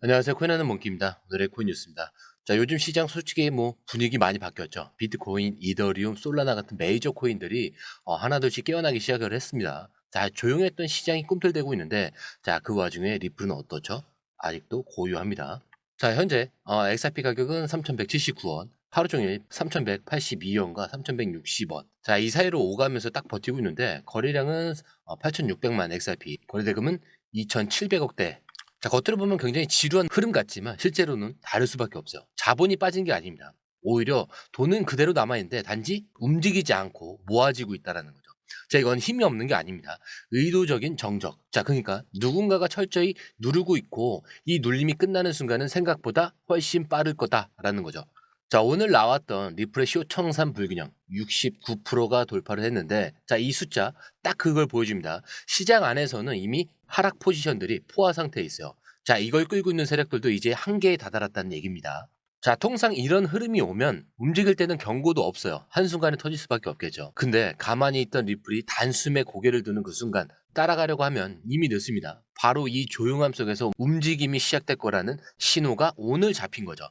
안녕하세요. 코인하는 몽키입니다. 오늘의 코인 뉴스입니다. 자, 요즘 시장 솔직히 분위기 많이 바뀌었죠. 비트코인, 이더리움, 솔라나 같은 메이저 코인들이 하나둘씩 깨어나기 시작을 했습니다. 자, 조용했던 시장이 꿈틀대고 있는데, 자, 그 와중에 리플은 어떻죠? 아직도 고요합니다. 자, 현재 XRP 가격은 3,179원, 하루 종일 3,182원과 3,160원. 자, 이 사이로 오가면서 딱 버티고 있는데 거래량은 8,600만 XRP, 거래대금은 2,700억대. 자, 겉으로 보면 굉장히 지루한 흐름 같지만 실제로는 다를 수밖에 없어요. 자본이 빠진 게 아닙니다. 오히려 돈은 그대로 남아있는데 단지 움직이지 않고 모아지고 있다는 거죠. 자, 이건 힘이 없는 게 아닙니다. 의도적인 정적. 자, 그러니까 누군가가 철저히 누르고 있고 이 눌림이 끝나는 순간은 생각보다 훨씬 빠를 거다라는 거죠. 자, 오늘 나왔던 리플의 쇼청산 불균형 69%가 돌파를 했는데, 자, 이 숫자 딱 그걸 보여줍니다. 시장 안에서는 이미 하락 포지션들이 포화 상태에 있어요. 자, 이걸 끌고 있는 세력들도 이제 한계에 다다랐다는 얘기입니다. 자, 통상 이런 흐름이 오면 움직일 때는 경고도 없어요. 한순간에 터질 수밖에 없겠죠. 근데 가만히 있던 리플이 단숨에 고개를 드는 그 순간 따라가려고 하면 이미 늦습니다. 바로 이 조용함 속에서 움직임이 시작될 거라는 신호가 오늘 잡힌 거죠.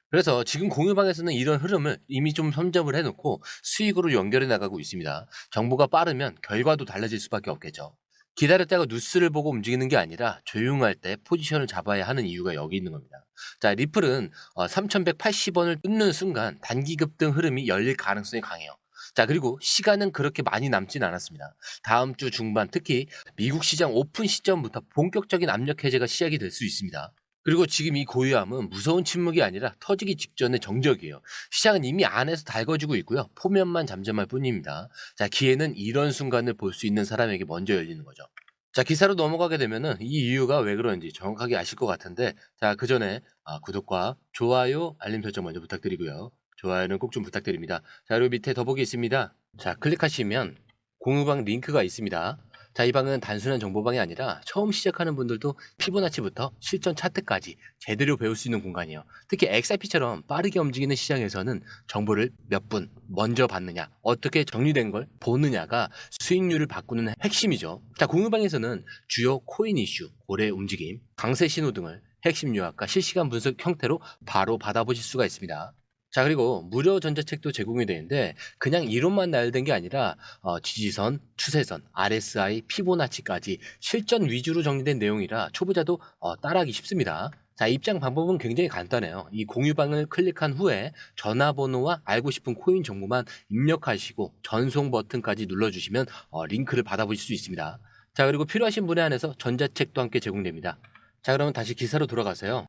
그래서 지금 공유방에서는 이런 흐름을 이미 좀 선점을 해놓고 수익으로 연결해 나가고 있습니다. 정보가 빠르면 결과도 달라질 수밖에 없겠죠. 기다렸다가 뉴스를 보고 움직이는 게 아니라 조용할 때 포지션을 잡아야 하는 이유가 여기 있는 겁니다. 자, 리플은 3,180원을 뚫는 순간 단기 급등 흐름이 열릴 가능성이 강해요. 자, 그리고 시간은 그렇게 많이 남진 않았습니다. 다음 주 중반, 특히 미국 시장 오픈 시점부터 본격적인 압력 해제가 시작이 될 수 있습니다. 그리고 지금 이 고요함은 무서운 침묵이 아니라 터지기 직전의 정적이에요. 시장은 이미 안에서 달궈지고 있고요. 포면만 잠잠할 뿐입니다. 자, 기회는 이런 순간을 볼 수 있는 사람에게 먼저 열리는 거죠. 자, 기사로 넘어가게 되면은 이 이유가 왜 그런지 정확하게 아실 것 같은데, 자, 그 전에 구독과 좋아요, 알림 설정 먼저 부탁드리고요. 좋아요는 꼭 좀 부탁드립니다. 자, 그리고 밑에 더보기 있습니다. 자, 클릭하시면 공유방 링크가 있습니다. 자, 이 방은 단순한 정보방이 아니라 처음 시작하는 분들도 피보나치부터 실전 차트까지 제대로 배울 수 있는 공간이에요. 특히 XRP처럼 빠르게 움직이는 시장에서는 정보를 몇 분 먼저 받느냐, 어떻게 정리된 걸 보느냐가 수익률을 바꾸는 핵심이죠. 자, 공유방에서는 주요 코인 이슈, 고래 움직임, 강세 신호 등을 핵심 요약과 실시간 분석 형태로 바로 받아보실 수가 있습니다. 자, 그리고 무료 전자책도 제공이 되는데 그냥 이론만 나열된 게 아니라 지지선, 추세선, RSI, 피보나치까지 실전 위주로 정리된 내용이라 초보자도 따라하기 쉽습니다. 자, 입장 방법은 굉장히 간단해요. 이 공유방을 클릭한 후에 전화번호와 알고 싶은 코인 정보만 입력하시고 전송 버튼까지 눌러주시면 링크를 받아보실 수 있습니다. 자, 그리고 필요하신 분에 한해서 전자책도 함께 제공됩니다. 자, 그러면 다시 기사로 돌아가세요.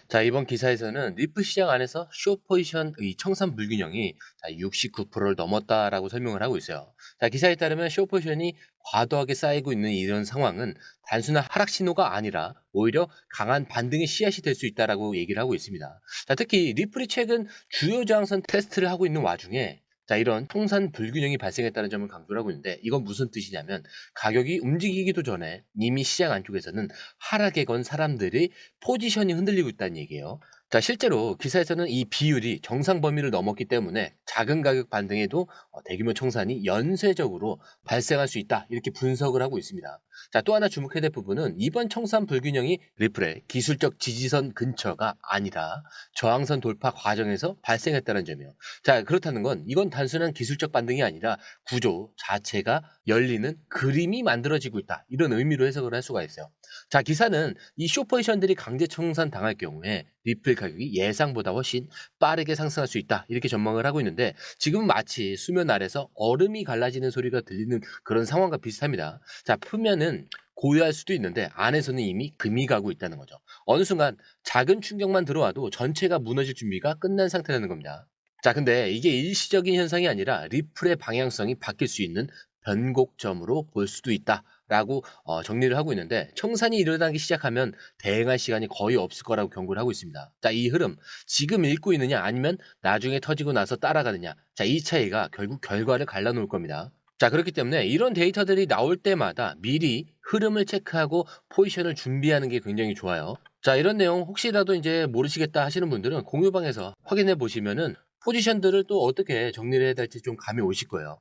자, 이번 기사에서는 리플 시장 안에서 숏 포지션의 청산 불균형이 69%를 넘었다라고 설명을 하고 있어요. 자, 기사에 따르면 숏 포지션이 과도하게 쌓이고 있는 이런 상황은 단순한 하락 신호가 아니라 오히려 강한 반등의 씨앗이 될 수 있다라고 얘기를 하고 있습니다. 자, 특히 리플이 최근 주요 저항선 테스트를 하고 있는 와중에 자, 이런 청산 불균형이 발생했다는 점을 강조를 하고 있는데 이건 무슨 뜻이냐면 가격이 움직이기도 전에 이미 시장 안쪽에서는 하락에 건 사람들이 포지션이 흔들리고 있다는 얘기예요. 자, 실제로 기사에서는 이 비율이 정상 범위를 넘었기 때문에 작은 가격 반등에도 대규모 청산이 연쇄적으로 발생할 수 있다. 이렇게 분석을 하고 있습니다. 자, 또 하나 주목해야 될 부분은 이번 청산 불균형이 리플의 기술적 지지선 근처가 아니라 저항선 돌파 과정에서 발생했다는 점이에요. 자, 그렇다는 건 이건 단순한 기술적 반등이 아니라 구조 자체가 열리는 그림이 만들어지고 있다. 이런 의미로 해석을 할 수가 있어요. 자, 기사는 이 숏포지션들이 강제 청산 당할 경우에 리플 가격이 예상보다 훨씬 빠르게 상승할 수 있다. 이렇게 전망을 하고 있는데 지금은 마치 수면 아래서 얼음이 갈라지는 소리가 들리는 그런 상황과 비슷합니다. 자, 표면은 고요할 수도 있는데 안에서는 이미 금이 가고 있다는 거죠. 어느 순간 작은 충격만 들어와도 전체가 무너질 준비가 끝난 상태라는 겁니다. 자, 근데 이게 일시적인 현상이 아니라 리플의 방향성이 바뀔 수 있는 변곡점으로 볼 수도 있다라고 정리를 하고 있는데 청산이 일어나기 시작하면 대응할 시간이 거의 없을 거라고 경고를 하고 있습니다. 자, 이 흐름 지금 읽고 있느냐 아니면 나중에 터지고 나서 따라가느냐. 자, 이 차이가 결국 결과를 갈라놓을 겁니다. 자, 그렇기 때문에 이런 데이터들이 나올 때마다 미리 흐름을 체크하고 포지션을 준비하는 게 굉장히 좋아요. 자, 이런 내용 혹시라도 이제 모르시겠다 하시는 분들은 공유방에서 확인해 보시면은 포지션들을 또 어떻게 정리를 해야 될지 좀 감이 오실 거예요.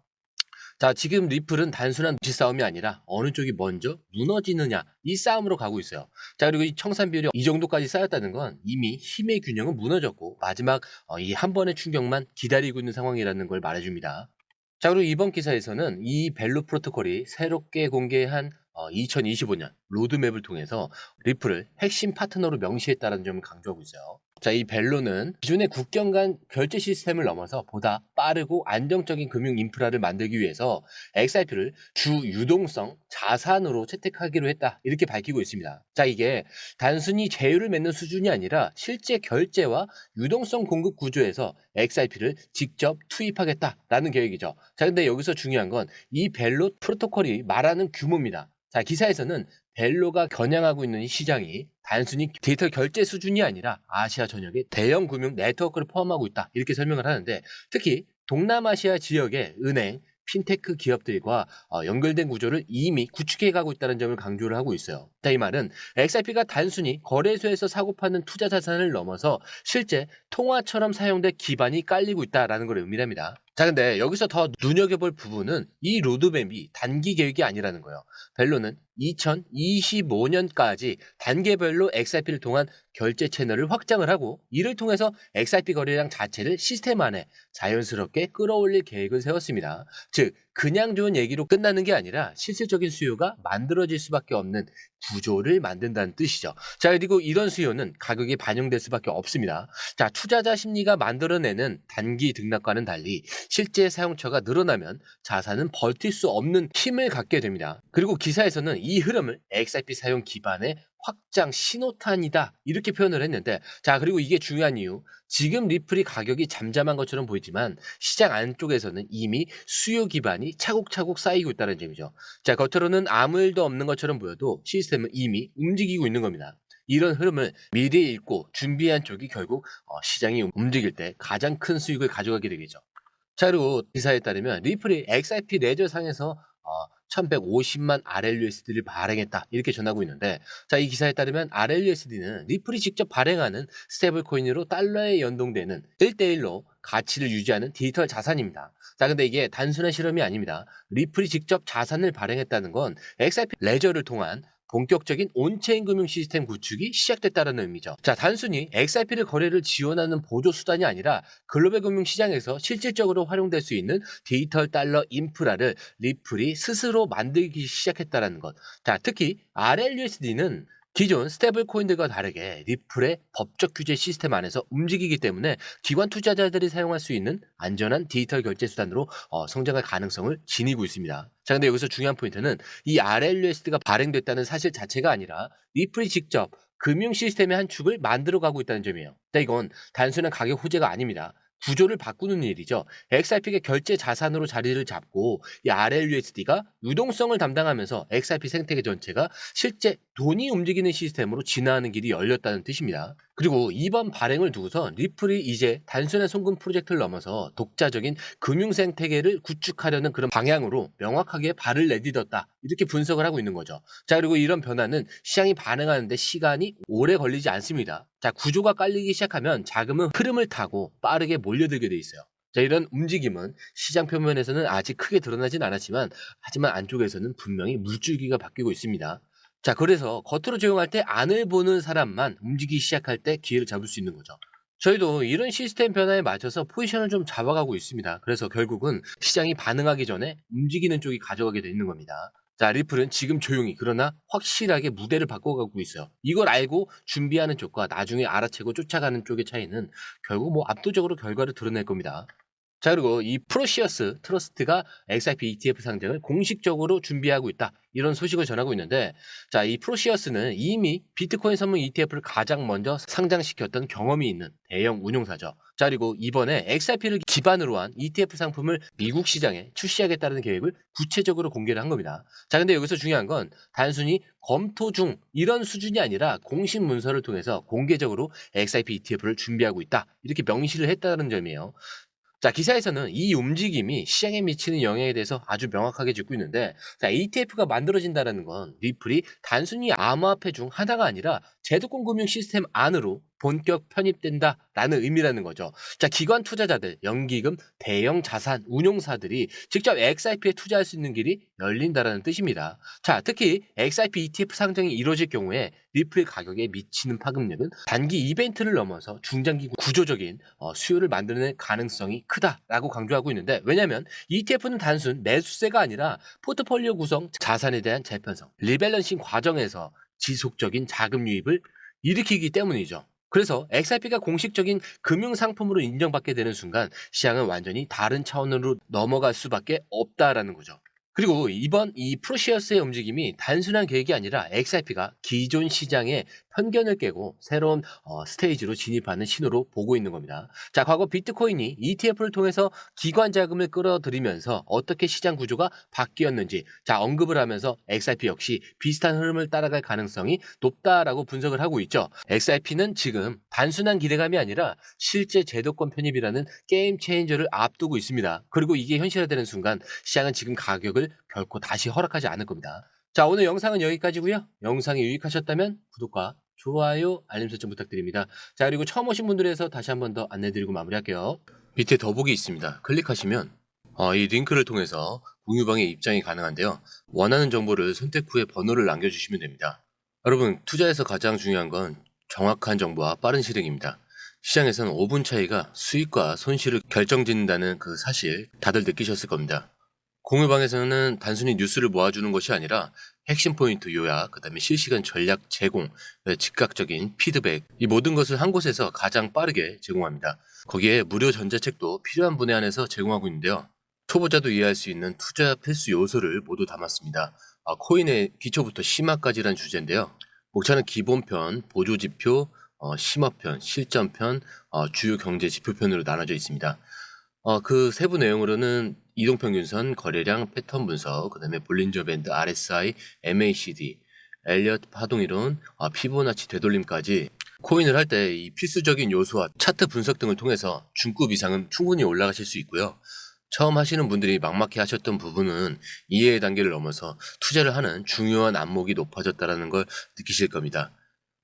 자, 지금 리플은 단순한 눈치 싸움이 아니라 어느 쪽이 먼저 무너지느냐 이 싸움으로 가고 있어요. 자, 그리고 이 청산 비율이 이 정도까지 쌓였다는 건 이미 힘의 균형은 무너졌고 마지막 이 한 번의 충격만 기다리고 있는 상황이라는 걸 말해줍니다. 자, 그리고 이번 기사에서는 이 벨로 프로토콜이 새롭게 공개한 2025년 로드맵을 통해서 리플을 핵심 파트너로 명시했다는 점을 강조하고 있어요. 자, 이 벨로는 기존의 국경 간 결제 시스템을 넘어서 보다 빠르고 안정적인 금융 인프라를 만들기 위해서 XRP를 주 유동성 자산으로 채택하기로 했다. 이렇게 밝히고 있습니다. 자, 이게 단순히 제휴를 맺는 수준이 아니라 실제 결제와 유동성 공급 구조에서 XRP를 직접 투입하겠다라는 계획이죠. 자, 근데 여기서 중요한 건 이 벨로 프로토콜이 말하는 규모입니다. 자, 기사에서는 벨로가 겨냥하고 있는 이 시장이 단순히 디지털 결제 수준이 아니라 아시아 전역의 대형 금융 네트워크를 포함하고 있다. 이렇게 설명을 하는데 특히 동남아시아 지역의 은행, 핀테크 기업들과 연결된 구조를 이미 구축해 가고 있다는 점을 강조를 하고 있어요. 자, 이 말은 XRP가 단순히 거래소에서 사고 파는 투자 자산을 넘어서 실제 통화처럼 사용될 기반이 깔리고 있다는 걸 의미합니다. 자, 근데 여기서 더 눈여겨볼 부분은 이 로드맵이 단기 계획이 아니라는 거예요. 벨로는 2025년까지 단계별로 XRP를 통한 결제 채널을 확장을 하고 이를 통해서 XRP 거래량 자체를 시스템 안에 자연스럽게 끌어올릴 계획을 세웠습니다. 즉, 그냥 좋은 얘기로 끝나는 게 아니라 실질적인 수요가 만들어질 수밖에 없는 구조를 만든다는 뜻이죠. 자, 그리고 이런 수요는 가격에 반영될 수밖에 없습니다. 자, 투자자 심리가 만들어내는 단기 등락과는 달리 실제 사용처가 늘어나면 자산은 버틸 수 없는 힘을 갖게 됩니다. 그리고 기사에서는 이 흐름을 XRP 사용 기반의 확장 신호탄이다 이렇게 표현을 했는데, 자, 그리고 이게 중요한 이유, 지금 리플이 가격이 잠잠한 것처럼 보이지만 시장 안쪽에서는 이미 수요 기반이 차곡차곡 쌓이고 있다는 점이죠. 자, 겉으로는 아무 일도 없는 것처럼 보여도 시스템은 이미 움직이고 있는 겁니다. 이런 흐름을 미리 읽고 준비한 쪽이 결국 시장이 움직일 때 가장 큰 수익을 가져가게 되겠죠. 자, 그리고 기사에 따르면 리플이 XRP 레저상에서 1150만 RLUSD를 발행했다 이렇게 전하고 있는데, 자, 이 기사에 따르면 RLUSD는 리플이 직접 발행하는 스테이블 코인으로 달러에 연동되는 1대1로 가치를 유지하는 디지털 자산입니다. 자, 근데 이게 단순한 실험이 아닙니다. 리플이 직접 자산을 발행했다는 건 XRP 레저를 통한 본격적인 온체인 금융 시스템 구축이 시작됐다는 의미죠. 자, 단순히 XRP를 거래를 지원하는 보조 수단이 아니라 글로벌 금융 시장에서 실질적으로 활용될 수 있는 디지털 달러 인프라를 리플이 스스로 만들기 시작했다는 것. 자, 특히 RLUSD는 기존 스테이블 코인들과 다르게 리플의 법적 규제 시스템 안에서 움직이기 때문에 기관 투자자들이 사용할 수 있는 안전한 디지털 결제 수단으로 성장할 가능성을 지니고 있습니다. 자, 근데 여기서 중요한 포인트는 이 RLUSD가 발행됐다는 사실 자체가 아니라 리플이 직접 금융 시스템의 한 축을 만들어 가고 있다는 점이에요. 근데 이건 단순한 가격 호재가 아닙니다. 구조를 바꾸는 일이죠. XRP가 결제 자산으로 자리를 잡고 이 RLUSD가 유동성을 담당하면서 XRP 생태계 전체가 실제 돈이 움직이는 시스템으로 진화하는 길이 열렸다는 뜻입니다. 그리고 이번 발행을 두고서 리플이 이제 단순한 송금 프로젝트를 넘어서 독자적인 금융 생태계를 구축하려는 그런 방향으로 명확하게 발을 내딛었다 이렇게 분석을 하고 있는 거죠. 자, 그리고 이런 변화는 시장이 반응하는데 시간이 오래 걸리지 않습니다. 자, 구조가 깔리기 시작하면 자금은 흐름을 타고 빠르게 몰려들게 돼 있어요. 자, 이런 움직임은 시장 표면에서는 아직 크게 드러나진 않았지만 하지만 안쪽에서는 분명히 물줄기가 바뀌고 있습니다. 자, 그래서 겉으로 조용할 때 안을 보는 사람만 움직이기 시작할 때 기회를 잡을 수 있는 거죠. 저희도 이런 시스템 변화에 맞춰서 포지션을 좀 잡아가고 있습니다. 그래서 결국은 시장이 반응하기 전에 움직이는 쪽이 가져가게 되는 겁니다. 자, 리플은 지금 조용히 그러나 확실하게 무대를 바꿔가고 있어요. 이걸 알고 준비하는 쪽과 나중에 알아채고 쫓아가는 쪽의 차이는 결국 뭐 압도적으로 결과를 드러낼 겁니다. 자, 그리고 이 프로시어스 트러스트가 XRP ETF 상장을 공식적으로 준비하고 있다 이런 소식을 전하고 있는데, 자, 이 프로시어스는 이미 비트코인 선물 ETF를 가장 먼저 상장시켰던 경험이 있는 대형 운용사죠. 자, 그리고 이번에 XRP를 기반으로 한 ETF 상품을 미국 시장에 출시하겠다는 계획을 구체적으로 공개를 한 겁니다. 자, 근데 여기서 중요한 건 단순히 검토 중 이런 수준이 아니라 공식 문서를 통해서 공개적으로 XRP ETF를 준비하고 있다 이렇게 명시를 했다는 점이에요. 자, 기사에서는 이 움직임이 시장에 미치는 영향에 대해서 아주 명확하게 짚고 있는데, 자, ETF가 만들어진다는 건 리플이 단순히 암호화폐 중 하나가 아니라 제도권 금융 시스템 안으로 본격 편입된다라는 의미라는 거죠. 자, 기관 투자자들, 연기금, 대형 자산 운용사들이 직접 XIP에 투자할 수 있는 길이 열린다라는 뜻입니다. 자, 특히 XIP ETF 상장이 이루어질 경우에 리플 가격에 미치는 파급력은 단기 이벤트를 넘어서 중장기 구조적인 수요를 만드는 가능성이 크다라고 강조하고 있는데, 왜냐하면 ETF는 단순 매수세가 아니라 포트폴리오 구성, 자산에 대한 재편성, 리밸런싱 과정에서 지속적인 자금 유입을 일으키기 때문이죠. 그래서 XRP가 공식적인 금융상품으로 인정받게 되는 순간 시장은 완전히 다른 차원으로 넘어갈 수밖에 없다라는 거죠. 그리고 이번 이 프로시어스의 움직임이 단순한 계획이 아니라 XRP가 기존 시장의 편견을 깨고 새로운 스테이지로 진입하는 신호로 보고 있는 겁니다. 자, 과거 비트코인이 ETF를 통해서 기관 자금을 끌어들이면서 어떻게 시장 구조가 바뀌었는지 언급을 하면서 XRP 역시 비슷한 흐름을 따라갈 가능성이 높다라고 분석을 하고 있죠. XRP는 지금 단순한 기대감이 아니라 실제 제도권 편입이라는 게임 체인저를 앞두고 있습니다. 그리고 이게 현실화되는 순간 시장은 지금 가격을 결코 다시 허락하지 않을 겁니다. 자, 오늘 영상은 여기까지고요. 영상이 유익하셨다면 구독과 좋아요, 알림 설정 부탁드립니다. 자, 그리고 처음 오신 분들에서 다시 한 번 더 안내드리고 마무리할게요. 밑에 더보기 있습니다. 클릭하시면 이 링크를 통해서 공유방에 입장이 가능한데요. 원하는 정보를 선택 후에 번호를 남겨주시면 됩니다. 여러분, 투자에서 가장 중요한 건 정확한 정보와 빠른 실행입니다. 시장에서는 5분 차이가 수익과 손실을 결정짓는다는 그 사실 다들 느끼셨을 겁니다. 공유방에서는 단순히 뉴스를 모아주는 것이 아니라 핵심 포인트 요약, 그 다음에 실시간 전략 제공, 즉각적인 피드백, 이 모든 것을 한 곳에서 가장 빠르게 제공합니다. 거기에 무료 전자책도 필요한 분에 한해서 제공하고 있는데요. 초보자도 이해할 수 있는 투자 필수 요소를 모두 담았습니다. 코인의 기초부터 심화까지란 주제인데요. 목차는 기본편, 보조지표, 심화편, 실전편, 주요 경제 지표편으로 나눠져 있습니다. 그 세부 내용으로는 이동평균선, 거래량, 패턴 분석, 그 다음에 볼린저 밴드, RSI, MACD, 엘리어트 파동이론, 피보나치 되돌림까지 코인을 할 때 이 필수적인 요소와 차트 분석 등을 통해서 중급 이상은 충분히 올라가실 수 있고요. 처음 하시는 분들이 막막해 하셨던 부분은 이해의 단계를 넘어서 투자를 하는 중요한 안목이 높아졌다는 걸 느끼실 겁니다.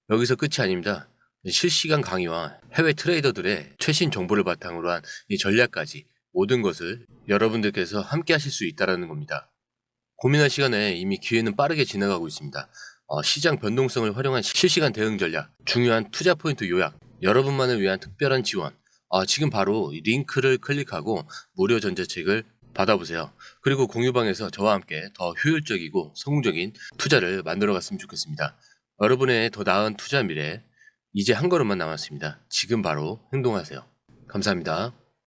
여기서 끝이 아닙니다. 실시간 강의와 해외 트레이더들의 최신 정보를 바탕으로 한 이 전략까지 모든 것을 여러분들께서 함께 하실 수 있다는 겁니다. 고민할 시간에 이미 기회는 빠르게 지나가고 있습니다. 시장 변동성을 활용한 실시간 대응 전략, 중요한 투자 포인트 요약, 여러분만을 위한 특별한 지원, 지금 바로 링크를 클릭하고 무료 전자책을 받아보세요. 그리고 공유방에서 저와 함께 더 효율적이고 성공적인 투자를 만들어 갔으면 좋겠습니다. 여러분의 더 나은 투자 미래, 이제 한 걸음만 남았습니다. 지금 바로 행동하세요. 감사합니다.